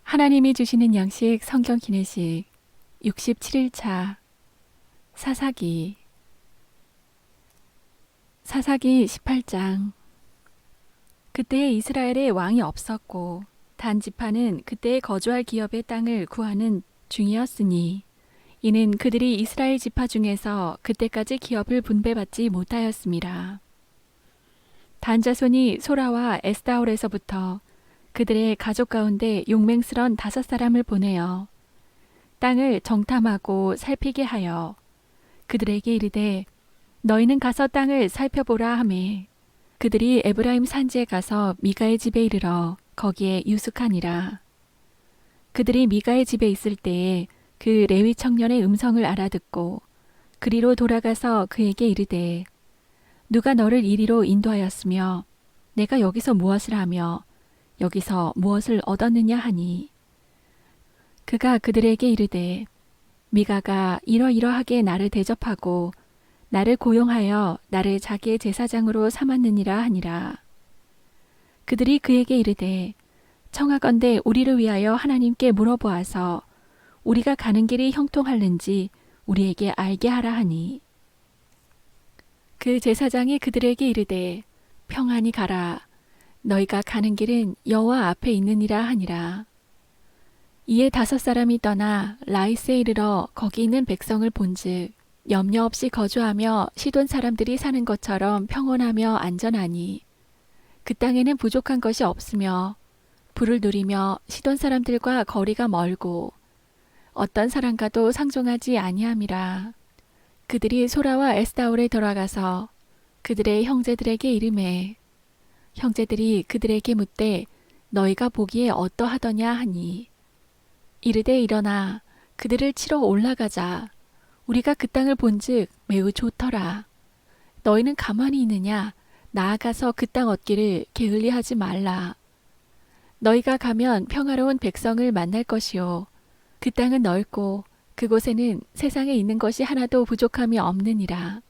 하나님이 주시는 양식 성경 기내식 67일차 사사기 18장. 그때에 이스라엘에 왕이 없었고 단 지파는 그때에 거주할 기업의 땅을 구하는 중이었으니 이는 그들이 이스라엘 지파 중에서 그때까지 기업을 분배받지 못하였음이라. 단 자손이 소라와 에스다올에서부터 그들의 가족 가운데 용맹스런 5사람을 보내어 땅을 정탐하고 살피게 하여 그들에게 이르되 너희는 가서 땅을 살펴보라 하매 그들이 에브라임 산지에 가서 미가의 집에 이르러 거기에 유숙하니라. 그들이 미가의 집에 있을 때에 그 레위 청년의 음성을 알아듣고 그리로 돌아가서 그에게 이르되 누가 너를 이리로 인도하였으며 내가 여기서 무엇을 하며 여기서 무엇을 얻었느냐 하니 그가 그들에게 이르되 미가가 이러이러하게 나를 대접하고 나를 고용하여 나를 자기의 제사장으로 삼았느니라 하니라. 그들이 그에게 이르되 청하건대 우리를 위하여 하나님께 물어보아서 우리가 가는 길이 형통할는지 우리에게 알게 하라 하니 그 제사장이 그들에게 이르되 평안히 가라. 너희가 가는 길은 여호와 앞에 있느니라 하니라. 이에 5사람이 떠나 라이스에 이르러 거기 있는 백성을 본즉 염려 없이 거주하며 시돈 사람들이 사는 것처럼 평온하며 안전하니 그 땅에는 부족한 것이 없으며 부를 누리며 시돈 사람들과 거리가 멀고 어떤 사람과도 상종하지 아니함이라. 그들이 소라와 에스다올에 돌아가서 그들의 형제들에게 이르매 형제들이 그들에게 묻되 너희가 보기에 어떠하더냐 하니 이르되 일어나 그들을 치러 올라가자. 우리가 그 땅을 본즉 매우 좋더라. 너희는 가만히 있느냐? 나아가서 그 땅 얻기를 게을리하지 말라. 너희가 가면 평화로운 백성을 만날 것이요 그 땅은 넓고 그곳에는 세상에 있는 것이 하나도 부족함이 없느니라.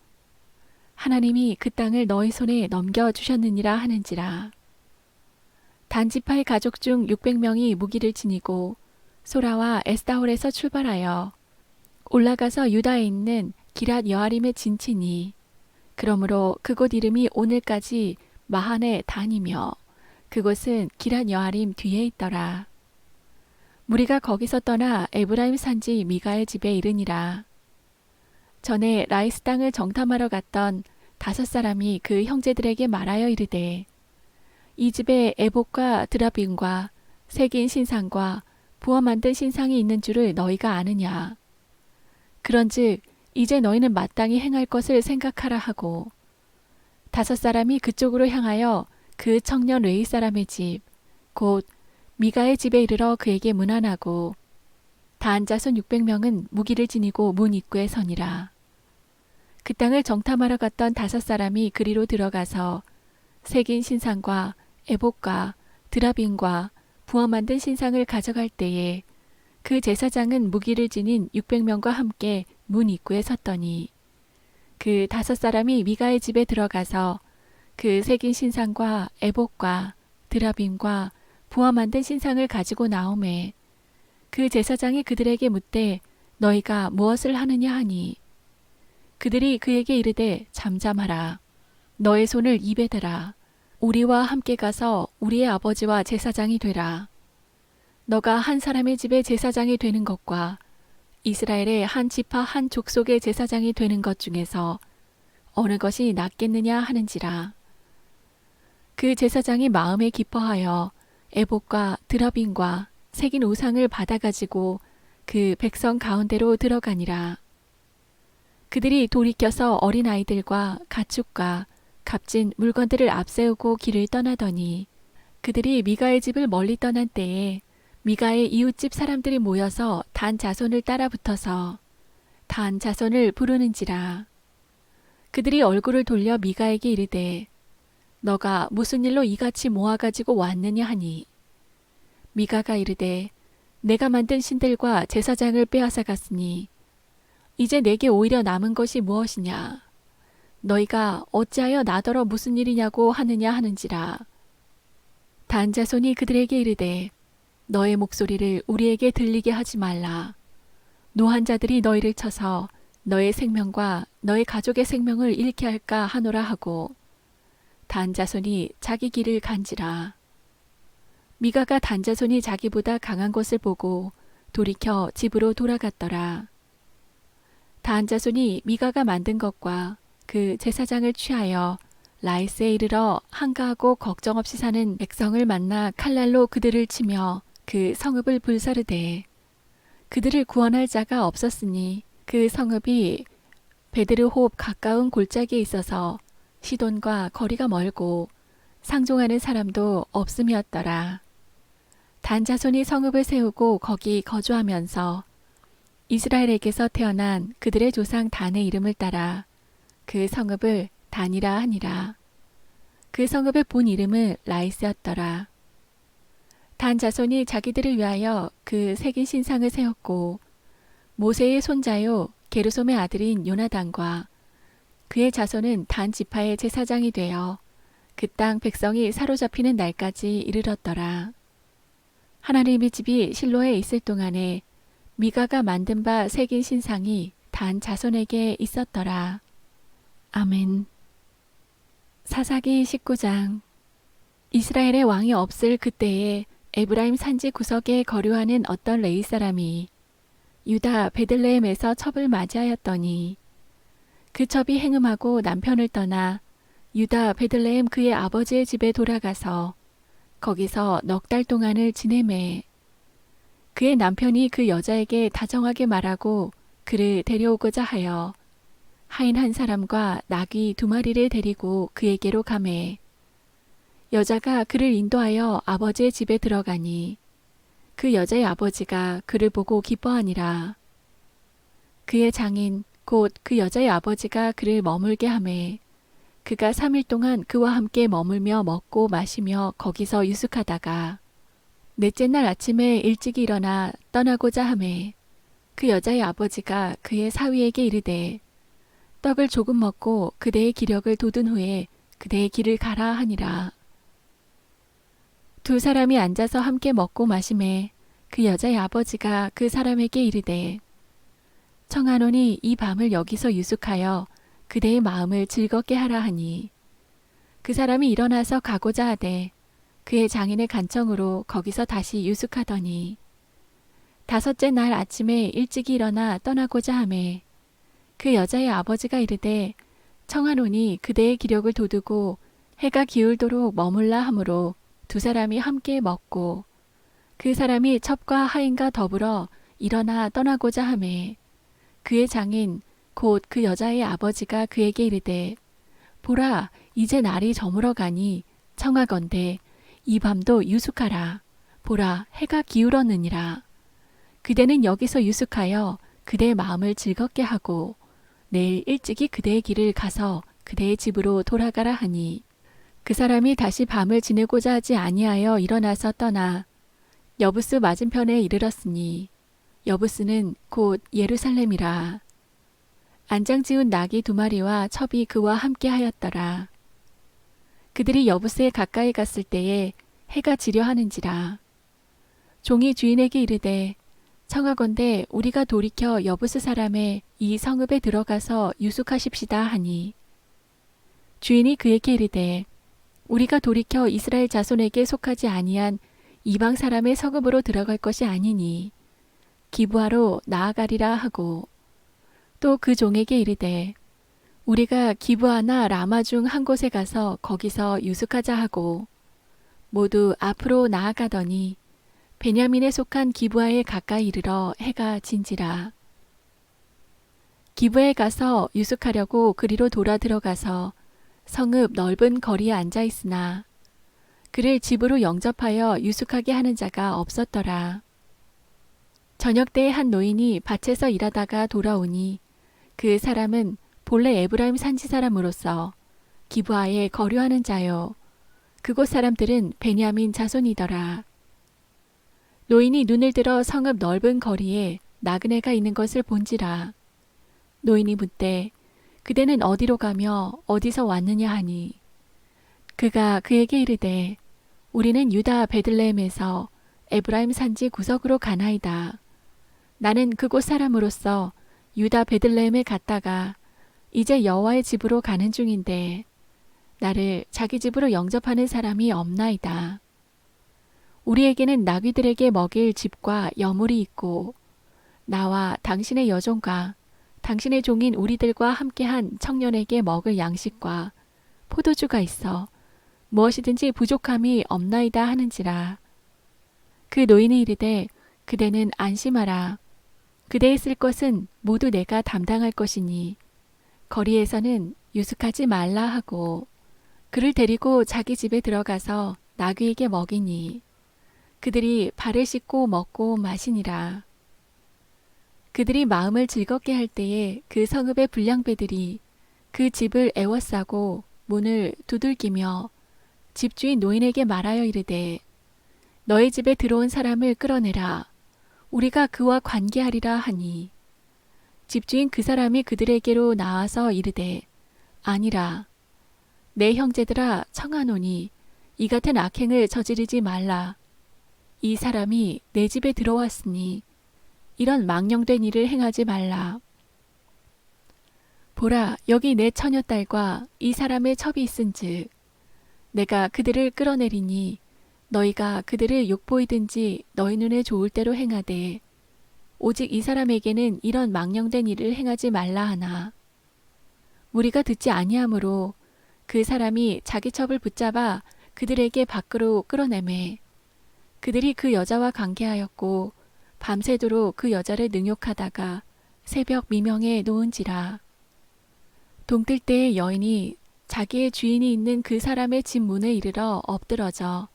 하나님이 그 땅을 너희 손에 넘겨주셨느니라 하는지라. 단지파의 가족 중 600명이 무기를 지니고 소라와 에스다올에서 출발하여 올라가서 유다에 있는 기랏 여아림에 진치니 그러므로 그곳 이름이 오늘까지 마한의 단이며 그곳은 기랏 여아림 뒤에 있더라. 무리가 거기서 떠나 에브라임 산지 미가의 집에 이르니라. 전에 라이스 땅을 정탐하러 갔던 5사람이 그 형제들에게 말하여 이르되 이 집에 에봇과 드라빔과 새긴 신상과 부어 만든 신상이 있는 줄을 너희가 아느냐. 그런즉 이제 너희는 마땅히 행할 것을 생각하라 하고 5사람이 그쪽으로 향하여 그 청년 레위 사람의 집 곧 미가의 집에 이르러 그에게 문안하고 단 자손 600명은 무기를 지니고 문 입구에 서니라. 그 땅을 정탐하러 갔던 5사람이 그리로 들어가서 새긴 신상과 에봇과 드라빔과 부어 만든 신상을 가져갈 때에 그 제사장은 무기를 지닌 600명과 함께 문 입구에 섰더니 그 5사람이 미가의 집에 들어가서 그 새긴 신상과 에봇과 드라빔과 부어 만든 신상을 가지고 나오매 그 제사장이 그들에게 묻되 너희가 무엇을 하느냐 하니 그들이 그에게 이르되 잠잠하라. 너의 손을 입에 대라. 우리와 함께 가서 우리의 아버지와 제사장이 되라. 너가 한 사람의 집에 제사장이 되는 것과 이스라엘의 한 지파 한 족속의 제사장이 되는 것 중에서 어느 것이 낫겠느냐 하는지라. 그 제사장이 마음에 기뻐하여 에봇과 드라빔과 새긴 우상을 받아가지고 그 백성 가운데로 들어가니라. 그들이 돌이켜서 어린아이들과 가축과 값진 물건들을 앞세우고 길을 떠나더니 그들이 미가의 집을 멀리 떠난 때에 미가의 이웃집 사람들이 모여서 단 자손을 따라 붙어서 단 자손을 부르는지라. 그들이 얼굴을 돌려 미가에게 이르되 너가 무슨 일로 이같이 모아가지고 왔느냐 하니 미가가 이르되 내가 만든 신들과 제사장을 빼앗아 갔으니 이제 내게 오히려 남은 것이 무엇이냐. 너희가 어찌하여 나더러 무슨 일이냐고 하느냐 하는지라. 단 자손이 그들에게 이르되 너의 목소리를 우리에게 들리게 하지 말라. 노한 자들이 너희를 쳐서 너의 생명과 너의 가족의 생명을 잃게 할까 하노라 하고 단 자손이 자기 길을 간지라. 미가가 단 자손이 자기보다 강한 것을 보고 돌이켜 집으로 돌아갔더라. 단 자손이 미가가 만든 것과 그 제사장을 취하여 라이스에 이르러 한가하고 걱정 없이 사는 백성을 만나 칼날로 그들을 치며 그 성읍을 불사르되 그들을 구원할 자가 없었으니 그 성읍이 베드르홉 가까운 골짜기에 있어서 시돈과 거리가 멀고 상종하는 사람도 없음이었더라. 단 자손이 성읍을 세우고 거기 거주하면서 이스라엘에게서 태어난 그들의 조상 단의 이름을 따라 그 성읍을 단이라 하니라. 그 성읍의 본 이름은 라이스였더라. 단 자손이 자기들을 위하여 그 새긴 신상을 세웠고 모세의 손자요 게르솜의 아들인 요나단과 그의 자손은 단 지파의 제사장이 되어 그 땅 백성이 사로잡히는 날까지 이르렀더라. 하나님의 집이 실로에 있을 동안에 미가가 만든 바 새긴 신상이 단 자손에게 있었더라. 아멘. 사사기 19장. 이스라엘의 왕이 없을 그때에 에브라임 산지 구석에 거류하는 어떤 레위 사람이 유다 베들레헴에서 첩을 맞이하였더니 그 첩이 행음하고 남편을 떠나 유다 베들레헴 그의 아버지의 집에 돌아가서 거기서 넉 달 동안을 지내매 그의 남편이 그 여자에게 다정하게 말하고 그를 데려오고자 하여 하인 한 사람과 나귀 2마리를 데리고 그에게로 가매 여자가 그를 인도하여 아버지의 집에 들어가니 그 여자의 아버지가 그를 보고 기뻐하니라. 그의 장인 곧 그 여자의 아버지가 그를 머물게 하매 그가 3일 동안 그와 함께 머물며 먹고 마시며 거기서 유숙하다가 넷째 날 아침에 일찍 일어나 떠나고자 하매 그 여자의 아버지가 그의 사위에게 이르되 떡을 조금 먹고 그대의 기력을 돋은 후에 그대의 길을 가라 하니라. 두 사람이 앉아서 함께 먹고 마시매 그 여자의 아버지가 그 사람에게 이르되 청하노니 이 밤을 여기서 유숙하여 그대의 마음을 즐겁게 하라 하니 그 사람이 일어나서 가고자 하되 그의 장인의 간청으로 거기서 다시 유숙하더니 5째 날 아침에 일찍 일어나 떠나고자 하매 그 여자의 아버지가 이르되 청하노니 그대의 기력을 돋우고 해가 기울도록 머물라 하므로 두 사람이 함께 먹고 그 사람이 첩과 하인과 더불어 일어나 떠나고자 하매 그의 장인 곧 그 여자의 아버지가 그에게 이르되 보라 이제 날이 저물어 가니 청하건대 이 밤도 유숙하라. 보라 해가 기울었느니라. 그대는 여기서 유숙하여 그대의 마음을 즐겁게 하고 내일 일찍이 그대의 길을 가서 그대의 집으로 돌아가라 하니 그 사람이 다시 밤을 지내고자 하지 아니하여 일어나서 떠나 여부스 맞은편에 이르렀으니 여부스는 곧 예루살렘이라. 안장 지은 나귀 2마리와 첩이 그와 함께 하였더라. 그들이 여부스에 가까이 갔을 때에 해가 지려 하는지라. 종이 주인에게 이르되 청하건대 우리가 돌이켜 여부스 사람의 이 성읍에 들어가서 유숙하십시다 하니 주인이 그에게 이르되 우리가 돌이켜 이스라엘 자손에게 속하지 아니한 이방 사람의 성읍으로 들어갈 것이 아니니 기브아로 나아가리라 하고 또 그 종에게 이르되 우리가 기브아나 라마 중 한 곳에 가서 거기서 유숙하자 하고 모두 앞으로 나아가더니 베냐민에 속한 기브아에 가까이 이르러 해가 진지라. 기브아에 가서 유숙하려고 그리로 돌아 들어가서 성읍 넓은 거리에 앉아 있으나 그를 집으로 영접하여 유숙하게 하는 자가 없었더라. 저녁 때에 한 노인이 밭에서 일하다가 돌아오니 그 사람은 본래 에브라임 산지 사람으로서 기브아에 거류하는 자요. 그곳 사람들은 베냐민 자손이더라. 노인이 눈을 들어 성읍 넓은 거리에 나그네가 있는 것을 본지라. 노인이 묻되 그대는 어디로 가며 어디서 왔느냐 하니 그가 그에게 이르되 우리는 유다 베들레헴에서 에브라임 산지 구석으로 가나이다. 나는 그곳 사람으로서 유다 베들레헴에 갔다가 이제 여호와의 집으로 가는 중인데 나를 자기 집으로 영접하는 사람이 없나이다. 우리에게는 나귀들에게 먹일 집과 여물이 있고 나와 당신의 여종과 당신의 종인 우리들과 함께한 청년에게 먹을 양식과 포도주가 있어 무엇이든지 부족함이 없나이다 하는지라. 그 노인이 이르되 그대는 안심하라. 그대의 쓸 것은 모두 내가 담당할 것이니 거리에서는 유숙하지 말라 하고 그를 데리고 자기 집에 들어가서 나귀에게 먹이니 그들이 발을 씻고 먹고 마시니라. 그들이 마음을 즐겁게 할 때에 그 성읍의 불량배들이 그 집을 애워싸고 문을 두들기며 집주인 노인에게 말하여 이르되 너희 집에 들어온 사람을 끌어내라. 우리가 그와 관계하리라 하니 집주인 그 사람이 그들에게로 나와서 이르되 아니라 내 형제들아 청하노니 이 같은 악행을 저지르지 말라. 이 사람이 내 집에 들어왔으니 이런 망령된 일을 행하지 말라. 보라 여기 내 처녀딸과 이 사람의 첩이 있은즉 내가 그들을 끌어내리니 너희가 그들을 욕보이든지 너희 눈에 좋을 대로 행하되 오직 이 사람에게는 이런 망령된 일을 행하지 말라 하나. 무리가 듣지 아니하므로 그 사람이 자기 첩을 붙잡아 그들에게 밖으로 끌어내매 그들이 그 여자와 관계하였고 밤새도록 그 여자를 능욕하다가 새벽 미명에 놓은지라. 동뜰 때에 여인이 자기의 주인이 있는 그 사람의 집 문에 이르러 엎드러져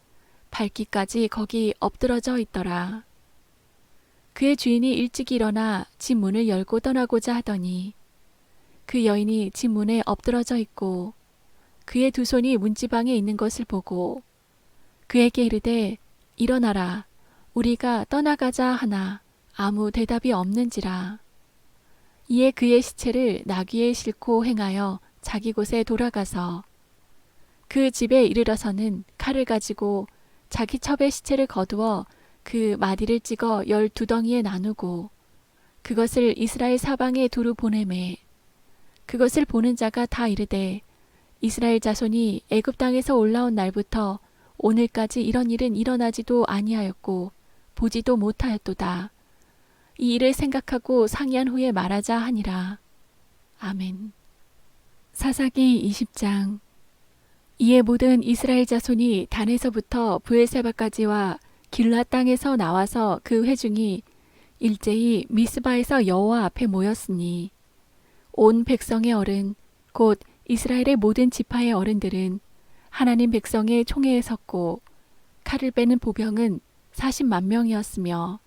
밝기까지 거기 엎드러져 있더라. 그의 주인이 일찍 일어나 집 문을 열고 떠나고자 하더니 그 여인이 집 문에 엎드러져 있고 그의 두 손이 문지방에 있는 것을 보고 그에게 이르되 일어나라 우리가 떠나가자 하나 아무 대답이 없는지라. 이에 그의 시체를 나귀에 싣고 행하여 자기 곳에 돌아가서 그 집에 이르러서는 칼을 가지고 자기 첩의 시체를 거두어 그 마디를 찍어 12덩이에 나누고 그것을 이스라엘 사방에 두루 보내매 그것을 보는 자가 다 이르되 이스라엘 자손이 애굽 땅에서 올라온 날부터 오늘까지 이런 일은 일어나지도 아니하였고 보지도 못하였도다. 이 일을 생각하고 상의한 후에 말하자 하니라. 아멘. 사사기 20장. 이에 모든 이스라엘 자손이 단에서부터 브엘세바까지와 길앗 땅에서 나와서 그 회중이 일제히 미스바에서 여호와 앞에 모였으니 온 백성의 어른 곧 이스라엘의 모든 지파의 어른들은 하나님 백성의 총회에 섰고 칼을 빼는 보병은 40만 명이었으며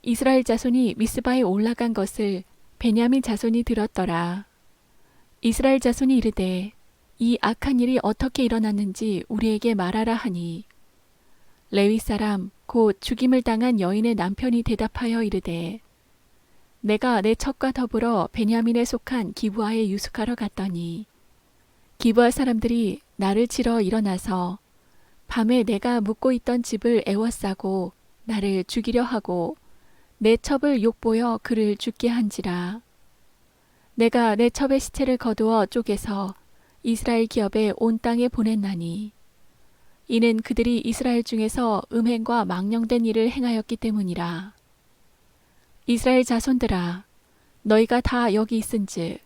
이스라엘 자손이 미스바에 올라간 것을 베냐민 자손이 들었더라. 이스라엘 자손이 이르되 이 악한 일이 어떻게 일어났는지 우리에게 말하라 하니 레위 사람 곧 죽임을 당한 여인의 남편이 대답하여 이르되 내가 내 첩과 더불어 베냐민에 속한 기브아에 유숙하러 갔더니 기브아 사람들이 나를 치러 일어나서 밤에 내가 묵고 있던 집을 애워싸고 나를 죽이려 하고 내 첩을 욕보여 그를 죽게 한지라. 내가 내 첩의 시체를 거두어 쪼개서 이스라엘 기업에 온 땅에 보냈나니 이는 그들이 이스라엘 중에서 음행과 망령된 일을 행하였기 때문이라. 이스라엘 자손들아 너희가 다 여기 있은즉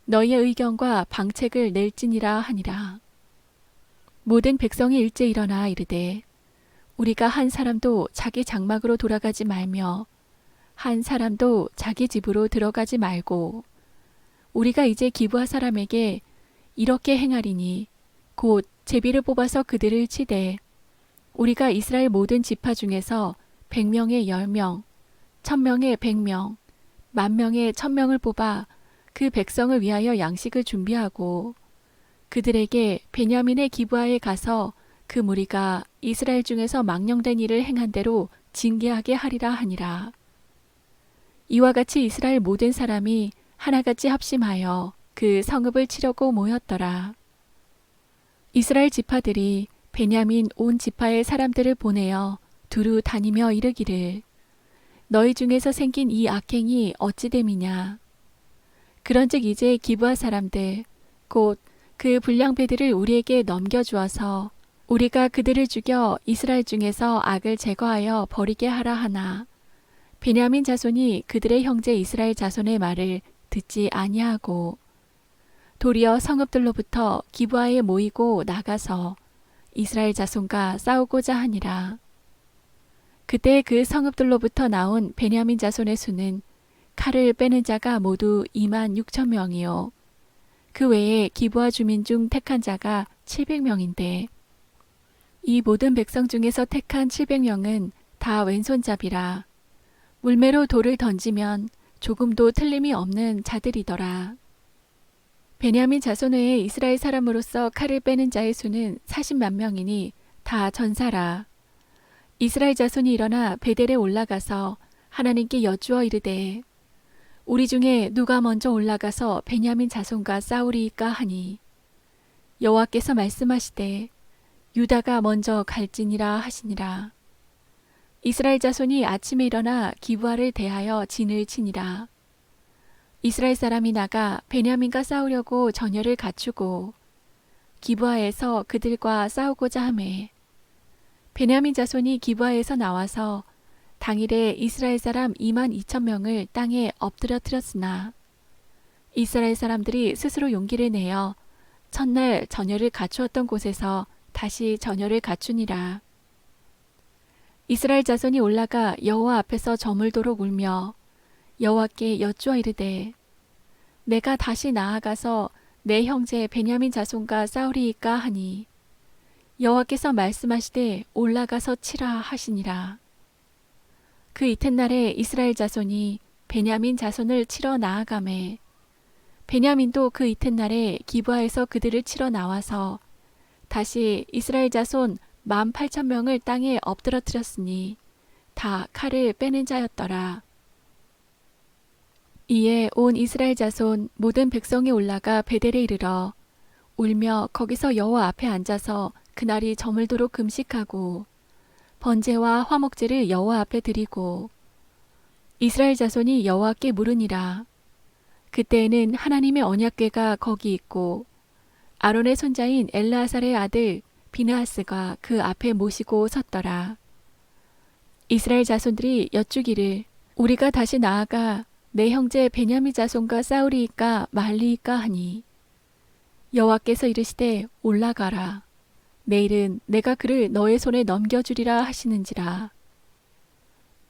너희의 의견과 방책을 낼지니라 하니라. 모든 백성이 일제 일어나 이르되 우리가 한 사람도 자기 장막으로 돌아가지 말며 한 사람도 자기 집으로 들어가지 말고 우리가 이제 기브아 사람에게 이렇게 행하리니 곧 제비를 뽑아서 그들을 치되 우리가 이스라엘 모든 지파 중에서 100명에 10명, 1000명에 100명, 10,000명에 1000명을 뽑아 그 백성을 위하여 양식을 준비하고 그들에게 베냐민의 기브아에 가서 그 무리가 이스라엘 중에서 망령된 일을 행한 대로 징계하게 하리라 하니라. 이와 같이 이스라엘 모든 사람이 하나같이 합심하여 그 성읍을 치려고 모였더라. 이스라엘 지파들이 베냐민 온 지파의 사람들을 보내어 두루 다니며 이르기를 너희 중에서 생긴 이 악행이 어찌 됨이냐. 그런즉 이제 기브아 사람들 곧 그 불량배들을 우리에게 넘겨주어서 우리가 그들을 죽여 이스라엘 중에서 악을 제거하여 버리게 하라 하나 베냐민 자손이 그들의 형제 이스라엘 자손의 말을 듣지 아니하고 도리어 성읍들로부터 기브아에 모이고 나가서 이스라엘 자손과 싸우고자 하니라. 그때 그 성읍들로부터 나온 베냐민 자손의 수는 칼을 빼는 자가 모두 26,000명이요 그 외에 기브아 주민 중 택한 자가 700명인데 이 모든 백성 중에서 택한 700명은 다 왼손잡이라 물매로 돌을 던지면 조금도 틀림이 없는 자들이더라. 베냐민 자손 외에 이스라엘 사람으로서 칼을 빼는 자의 수는 40만 명이니 다 전사라. 이스라엘 자손이 일어나 베델에 올라가서 하나님께 여쭈어 이르되 우리 중에 누가 먼저 올라가서 베냐민 자손과 싸우리이까 하니 여호와께서 말씀하시되 유다가 먼저 갈지니라 하시니라. 이스라엘 자손이 아침에 일어나 기브아를 대하여 진을 치니라. 이스라엘 사람이 나가 베냐민과 싸우려고 전열을 갖추고 기브아에서 그들과 싸우고자 하매 베냐민 자손이 기브아에서 나와서 당일에 이스라엘 사람 22,000명을 땅에 엎드려뜨렸으나 이스라엘 사람들이 스스로 용기를 내어 첫날 전열을 갖추었던 곳에서 다시 전열을 갖추니라. 이스라엘 자손이 올라가 여호와 앞에서 저물도록 울며 여호와께 여쭈어 이르되 내가 다시 나아가서 내 형제 베냐민 자손과 싸우리이까 하니 여호와께서 말씀하시되 올라가서 치라 하시니라. 그 이튿날에 이스라엘 자손이 베냐민 자손을 치러 나아가매 베냐민도 그 이튿날에 기브아에서 그들을 치러 나와서 다시 이스라엘 자손 18,000명을 땅에 엎드러뜨렸으니 다 칼을 빼는 자였더라. 이에 온 이스라엘 자손 모든 백성이 올라가 베델에 이르러 울며 거기서 여호와 앞에 앉아서 그날이 저물도록 금식하고 번제와 화목제를 여호와 앞에 드리고 이스라엘 자손이 여호와께 물으니라. 그때에는 하나님의 언약궤가 거기 있고 아론의 손자인 엘르아살의 아들 비느하스가 그 앞에 모시고 섰더라. 이스라엘 자손들이 여쭈기를 우리가 다시 나아가 내 형제 베냐민 자손과 싸우리이까 말리이까 하니 여호와께서 이르시되 올라가라. 내일은 내가 그를 너의 손에 넘겨주리라 하시는지라.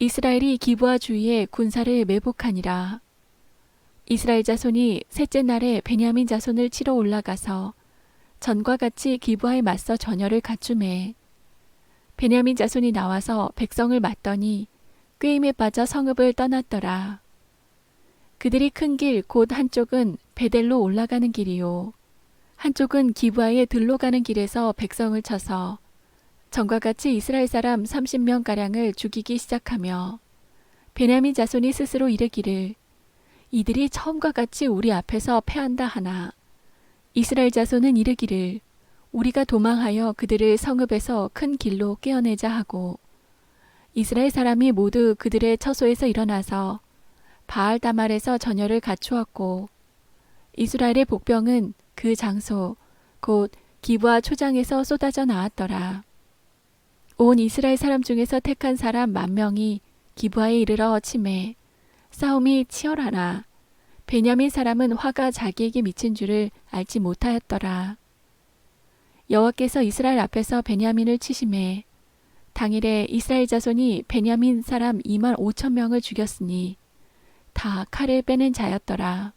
이스라엘이 기브아 주위에 군사를 매복하니라. 이스라엘 자손이 셋째 날에 베냐민 자손을 치러 올라가서 전과 같이 기브아에 맞서 전열을 갖추매 베냐민 자손이 나와서 백성을 맞더니 꾀임에 빠져 성읍을 떠났더라. 그들이 큰 길 곧 한쪽은 베델로 올라가는 길이요 한쪽은 기브아에 들로 가는 길에서 백성을 쳐서 전과 같이 이스라엘 사람 30명가량을 죽이기 시작하며 베냐민 자손이 스스로 이르기를 이들이 처음과 같이 우리 앞에서 패한다 하나 이스라엘 자손은 이르기를 우리가 도망하여 그들을 성읍에서 큰 길로 꿰어내자 하고 이스라엘 사람이 모두 그들의 처소에서 일어나서 바알 다말에서 전열을 갖추었고 이스라엘의 복병은 그 장소 곧 기브아 초장에서 쏟아져 나왔더라. 온 이스라엘 사람 중에서 택한 사람 10,000명이 기브아에 이르러 치매 싸움이 치열하나 베냐민 사람은 화가 자기에게 미친 줄을 알지 못하였더라. 여호와께서 이스라엘 앞에서 베냐민을 치심해 당일에 이스라엘 자손이 베냐민 사람 25,000명을 죽였으니 다 칼을 빼는 자였더라.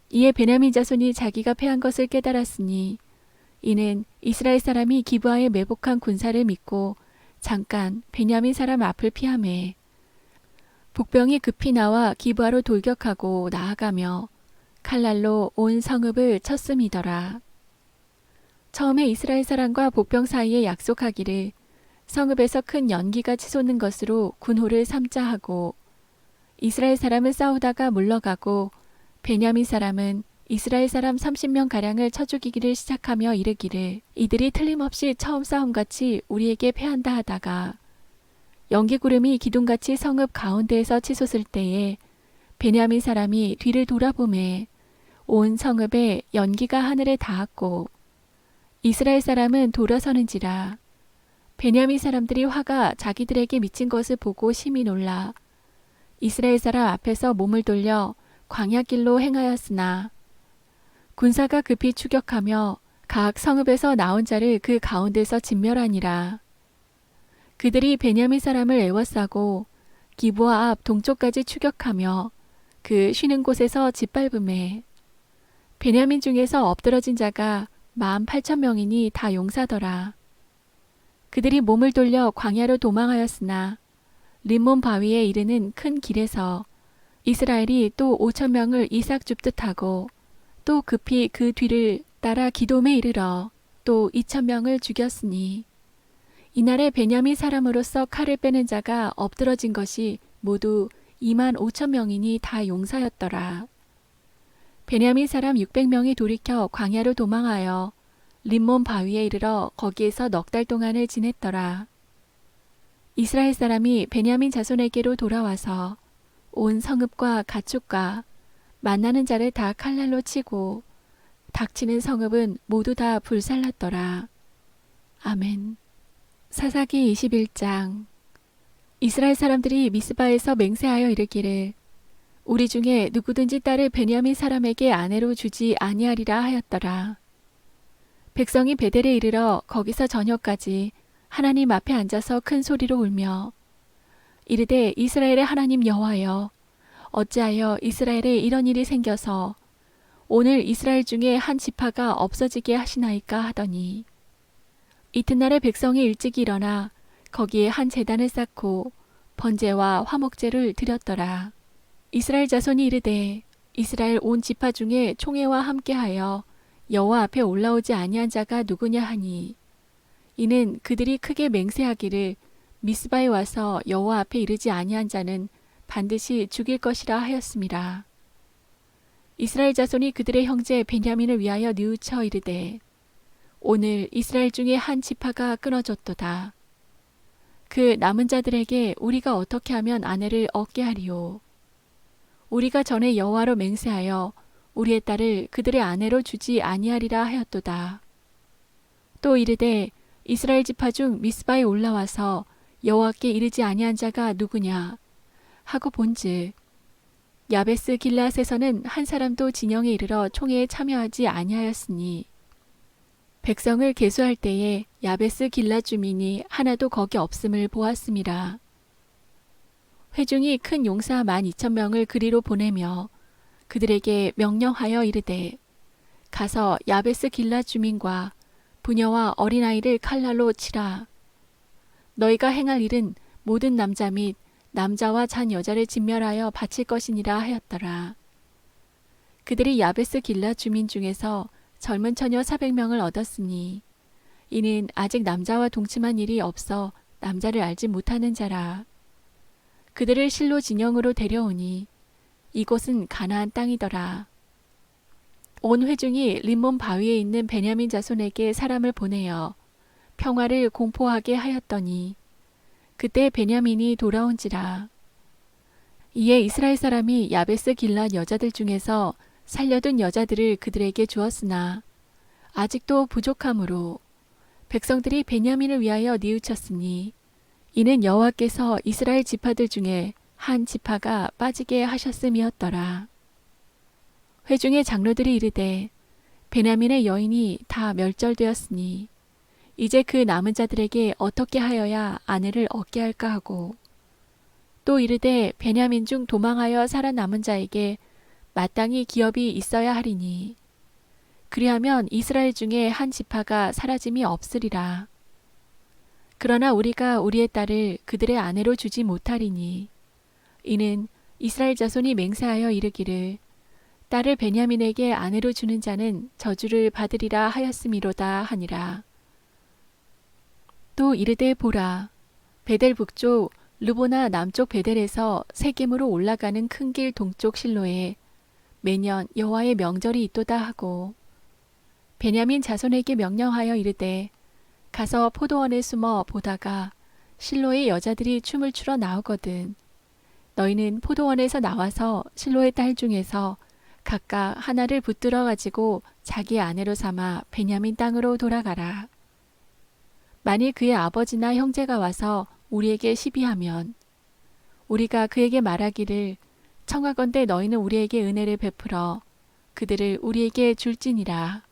이에 베냐민 자손이 자기가 패한 것을 깨달았으니 이는 이스라엘 사람이 기브아에 매복한 군사를 믿고 잠깐 베냐민 사람 앞을 피하매 복병이 급히 나와 기브아로 돌격하고 나아가며 칼날로 온 성읍을 쳤음이더라. 처음에 이스라엘 사람과 복병 사이에 약속하기를 성읍에서 큰 연기가 치솟는 것으로 군호를 삼자 하고 이스라엘 사람은 싸우다가 물러가고 베냐민 사람은 이스라엘 사람 30명가량을 쳐 죽이기를 시작하며 이르기를 이들이 틀림없이 처음 싸움같이 우리에게 패한다 하다가 연기구름이 기둥같이 성읍 가운데에서 치솟을 때에 베냐민 사람이 뒤를 돌아보매 온 성읍에 연기가 하늘에 닿았고 이스라엘 사람은 돌아서는지라. 베냐민 사람들이 화가 자기들에게 미친 것을 보고 심히 놀라 이스라엘 사람 앞에서 몸을 돌려 광야길로 행하였으나 군사가 급히 추격하며 각 성읍에서 나온 자를 그 가운데서 진멸하니라. 그들이 베냐민 사람을 애워싸고 기브아 앞 동쪽까지 추격하며 그 쉬는 곳에서 짓밟음에 베냐민 중에서 엎드러진 자가 18,000명이니 다 용사더라. 그들이 몸을 돌려 광야로 도망하였으나 림몬 바위에 이르는 큰 길에서 이스라엘이 또 5,000명을 이삭 줍듯 하고 또 급히 그 뒤를 따라 기돔에 이르러 또 2,000명을 죽였으니 이날에 베냐민 사람으로서 칼을 빼는 자가 엎드러진 것이 모두 25,000명이니 다 용사였더라. 베냐민 사람 600명이 돌이켜 광야로 도망하여 림몬 바위에 이르러 거기에서 넉 달 동안을 지냈더라. 이스라엘 사람이 베냐민 자손에게로 돌아와서 온 성읍과 가축과 만나는 자를 다 칼날로 치고 닥치는 성읍은 모두 다 불살랐더라. 아멘. 사사기 21장. 이스라엘 사람들이 미스바에서 맹세하여 이르기를 우리 중에 누구든지 딸을 베냐민 사람에게 아내로 주지 아니하리라 하였더라. 백성이 베델에 이르러 거기서 저녁까지 하나님 앞에 앉아서 큰 소리로 울며 이르되 이스라엘의 하나님 여호와여 어찌하여 이스라엘에 이런 일이 생겨서 오늘 이스라엘 중에 한 지파가 없어지게 하시나이까 하더니 이튿날에 백성이 일찍 일어나 거기에 한 제단을 쌓고 번제와 화목제를 드렸더라. 이스라엘 자손이 이르되 이스라엘 온 지파 중에 총회와 함께하여 여호와 앞에 올라오지 아니한 자가 누구냐 하니 이는 그들이 크게 맹세하기를 미스바에 와서 여호와 앞에 이르지 아니한 자는 반드시 죽일 것이라 하였음이라. 이스라엘 자손이 그들의 형제 베냐민을 위하여 뉘우쳐 이르되 오늘 이스라엘 중에 한 지파가 끊어졌도다. 그 남은 자들에게 우리가 어떻게 하면 아내를 얻게 하리요. 우리가 전에 여호와로 맹세하여 우리의 딸을 그들의 아내로 주지 아니하리라 하였도다. 또 이르되 이스라엘 지파 중 미스바에 올라와서 여호와께 이르지 아니한 자가 누구냐 하고 본즉 야베스 길앗에서는 한 사람도 진영에 이르러 총회에 참여하지 아니하였으니 백성을 계수할 때에 야베스 길앗 주민이 하나도 거기 없음을 보았음이라. 회중이 큰 용사 12,000명을 그리로 보내며 그들에게 명령하여 이르되 가서 야베스 길앗 주민과 부녀와 어린아이를 칼날로 치라. 너희가 행할 일은 모든 남자 및 남자와 잔 여자를 진멸하여 바칠 것이니라 하였더라. 그들이 야베스 길앗 주민 중에서 젊은 처녀 400명을 얻었으니 이는 아직 남자와 동침한 일이 없어 남자를 알지 못하는 자라. 그들을 실로 진영으로 데려오니 이곳은 가나안 땅이더라. 온 회중이 림몬 바위에 있는 베냐민 자손에게 사람을 보내어 평화를 공포하게 하였더니 그때 베냐민이 돌아온지라. 이에 이스라엘 사람이 야베스 길앗 여자들 중에서 살려둔 여자들을 그들에게 주었으나 아직도 부족하므로 백성들이 베냐민을 위하여 뉘우쳤으니 이는 여호와께서 이스라엘 지파들 중에 한 지파가 빠지게 하셨음이었더라. 회중의 장로들이 이르되 베냐민의 여인이 다 멸절되었으니 이제 그 남은 자들에게 어떻게 하여야 아내를 얻게 할까 하고 또 이르되 베냐민 중 도망하여 살아남은 자에게 마땅히 기업이 있어야 하리니 그리하면 이스라엘 중에 한 지파가 사라짐이 없으리라. 그러나 우리가 우리의 딸을 그들의 아내로 주지 못하리니 이는 이스라엘 자손이 맹세하여 이르기를 딸을 베냐민에게 아내로 주는 자는 저주를 받으리라 하였음이로다 하니라. 또 이르되 보라 베델 북쪽 르보나 남쪽 베델에서 세겜으로 올라가는 큰 길 동쪽 실로에 매년 여호와의 명절이 있도다 하고 베냐민 자손에게 명령하여 이르되 가서 포도원에 숨어 보다가 실로의 여자들이 춤을 추러 나오거든. 너희는 포도원에서 나와서 실로의 딸 중에서 각각 하나를 붙들어 가지고 자기 아내로 삼아 베냐민 땅으로 돌아가라. 만일 그의 아버지나 형제가 와서 우리에게 시비하면 우리가 그에게 말하기를 청하건대 너희는 우리에게 은혜를 베풀어 그들을 우리에게 줄지니라.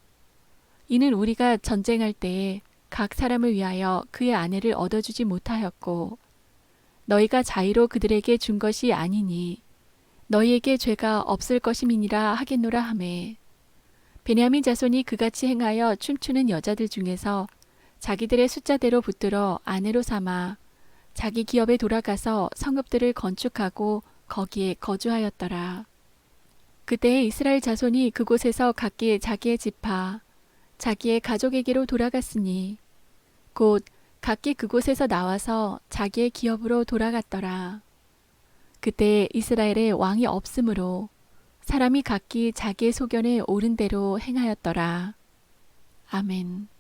이는 우리가 전쟁할 때에 각 사람을 위하여 그의 아내를 얻어주지 못하였고 너희가 자의로 그들에게 준 것이 아니니 너희에게 죄가 없을 것임이니라 하겠노라 하매 베냐민 자손이 그같이 행하여 춤추는 여자들 중에서 자기들의 숫자대로 붙들어 아내로 삼아 자기 기업에 돌아가서 성읍들을 건축하고 거기에 거주하였더라. 그때에 이스라엘 자손이 그곳에서 각기 자기의 지파 자기의 가족에게로 돌아갔으니 곧 각기 그곳에서 나와서 자기의 기업으로 돌아갔더라. 그때 이스라엘에 왕이 없으므로 사람이 각기 자기의 소견에 옳은 대로 행하였더라. 아멘.